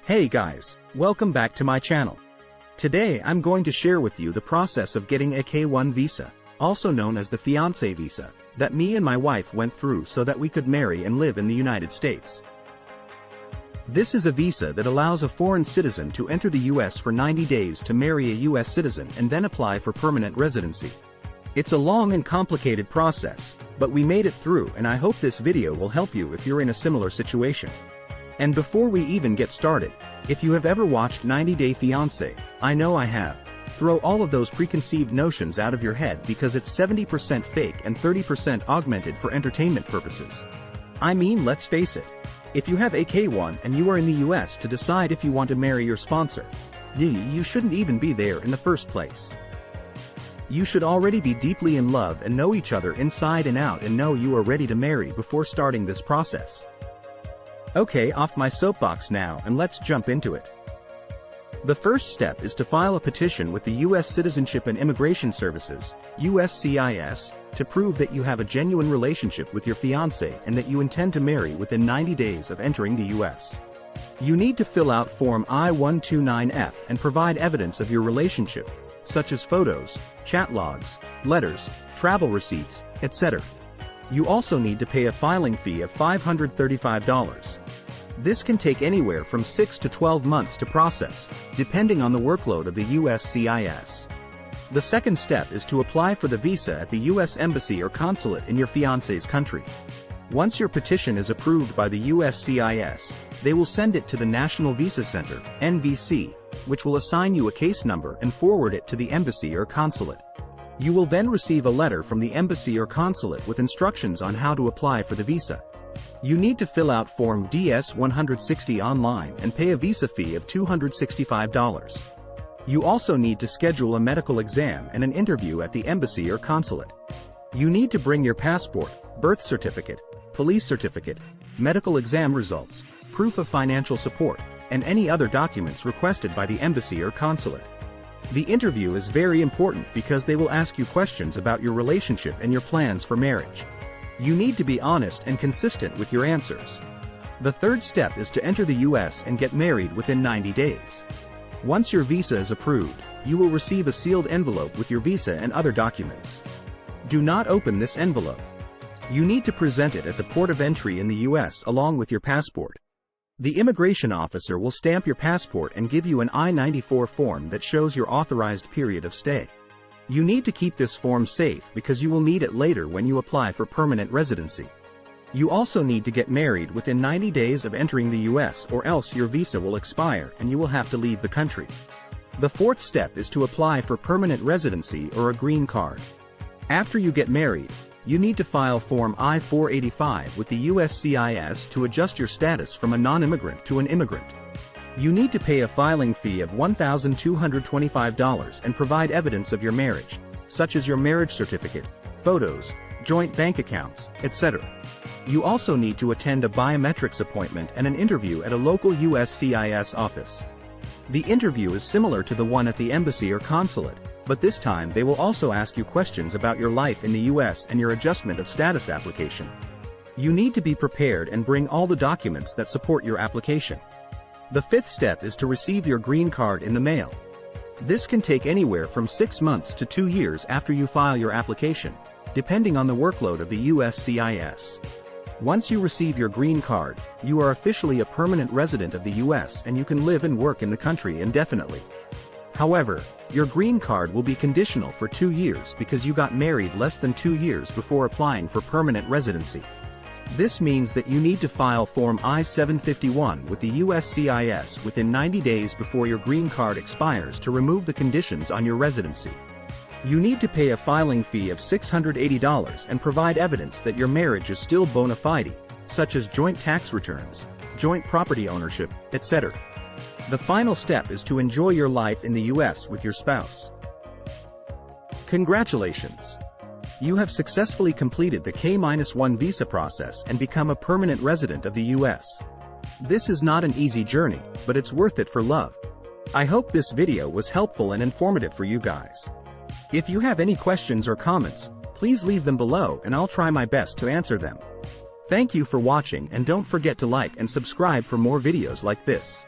Hey guys, welcome back to my channel. Today I'm going to share with you the process of getting a K-1 visa, also known as the fiancé visa, that me and my wife went through so that we could marry and live in the United States. This is a visa that allows a foreign citizen to enter the US for 90 days to marry a US citizen and then apply for permanent residency. It's a long and complicated process, but we made it through, and I hope this video will help you if you're in a similar situation. And before we even get started, if you have ever watched 90 Day Fiancé, I know I have, throw all of those preconceived notions out of your head because it's 70% fake and 30% augmented for entertainment purposes. I mean, let's face it. If you have a K-1 and you are in the US to decide if you want to marry your sponsor, you shouldn't even be there in the first place. You should already be deeply in love and know each other inside and out and know you are ready to marry before starting this process. Okay, off my soapbox now and let's jump into it. The first step is to file a petition with the U.S. Citizenship and Immigration Services, USCIS, to prove that you have a genuine relationship with your fiancé and that you intend to marry within 90 days of entering the U.S. You need to fill out Form I-129F and provide evidence of your relationship, such as photos, chat logs, letters, travel receipts, etc. You also need to pay a filing fee of $535. This can take anywhere from 6 to 12 months to process, depending on the workload of the USCIS. The second step is to apply for the visa at the U.S. Embassy or consulate in your fiancé's country. Once your petition is approved by the USCIS, they will send it to the National Visa Center, NVC, which will assign you a case number and forward it to the embassy or consulate. You will then receive a letter from the embassy or consulate with instructions on how to apply for the visa. You need to fill out Form DS-160 online and pay a visa fee of $265. You also need to schedule a medical exam and an interview at the embassy or consulate. You need to bring your passport, birth certificate, police certificate, medical exam results, proof of financial support, and any other documents requested by the embassy or consulate. The interview is very important because they will ask you questions about your relationship and your plans for marriage. You need to be honest and consistent with your answers. The third step is to enter the US and get married within 90 days. Once your visa is approved, you will receive a sealed envelope with your visa and other documents. Do not open this envelope. You need to present it at the port of entry in the US along with your passport. The immigration officer will stamp your passport and give you an I-94 form that shows your authorized period of stay. You need to keep this form safe because you will need it later when you apply for permanent residency. You also need to get married within 90 days of entering the US, or else your visa will expire and you will have to leave the country. The fourth step is to apply for permanent residency or a green card. After you get married, you need to file Form I-485 with the USCIS to adjust your status from a non-immigrant to an immigrant. You need to pay a filing fee of $1,225 and provide evidence of your marriage, such as your marriage certificate, photos, joint bank accounts, etc. You also need to attend a biometrics appointment and an interview at a local USCIS office. The interview is similar to the one at the embassy or consulate, but this time they will also ask you questions about your life in the US and your adjustment of status application. You need to be prepared and bring all the documents that support your application. The fifth step is to receive your green card in the mail. This can take anywhere from 6 months to 2 years after you file your application, depending on the workload of the USCIS. Once you receive your green card, you are officially a permanent resident of the US and you can live and work in the country indefinitely. However, your green card will be conditional for 2 years because you got married less than 2 years before applying for permanent residency. This means that you need to file Form I-751 with the USCIS within 90 days before your green card expires to remove the conditions on your residency. You need to pay a filing fee of $680 and provide evidence that your marriage is still bona fide, such as joint tax returns, joint property ownership, etc. The final step is to enjoy your life in the US with your spouse. Congratulations! You have successfully completed the K-1 visa process and become a permanent resident of the US. This is not an easy journey, but it's worth it for love. I hope this video was helpful and informative for you guys. If you have any questions or comments, please leave them below and I'll try my best to answer them. Thank you for watching and don't forget to like and subscribe for more videos like this.